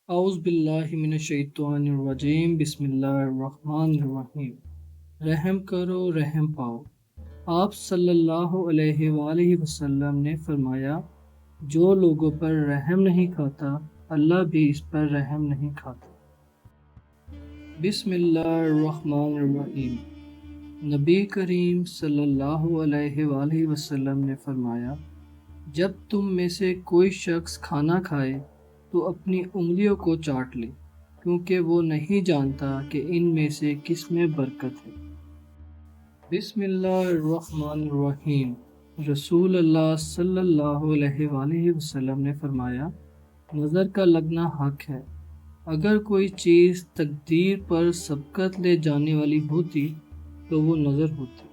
اعوذ باللہ من الشیطان الرجیم، بسم اللہ الرحمن الرحیم۔ رحم کرو رحم پاؤ۔ آپ صلی اللہ علیہ وآلہ وسلم نے فرمایا، جو لوگوں پر رحم نہیں کھاتا اللہ بھی اس پر رحم نہیں کھاتا۔ بسم اللہ الرحمن الرحیم۔ نبی کریم صلی اللہ علیہ وآلہ وسلم نے فرمایا، جب تم میں سے کوئی شخص کھانا کھائے تو اپنی انگلیوں کو چاٹ لے، کیونکہ وہ نہیں جانتا کہ ان میں سے کس میں برکت ہے۔ بسم اللہ الرحمن الرحیم۔ رسول اللہ صلی اللہ علیہ وآلہ وسلم نے فرمایا، نظر کا لگنا حق ہے۔ اگر کوئی چیز تقدیر پر سبقت لے جانے والی ہوتی تو وہ نظر ہوتی۔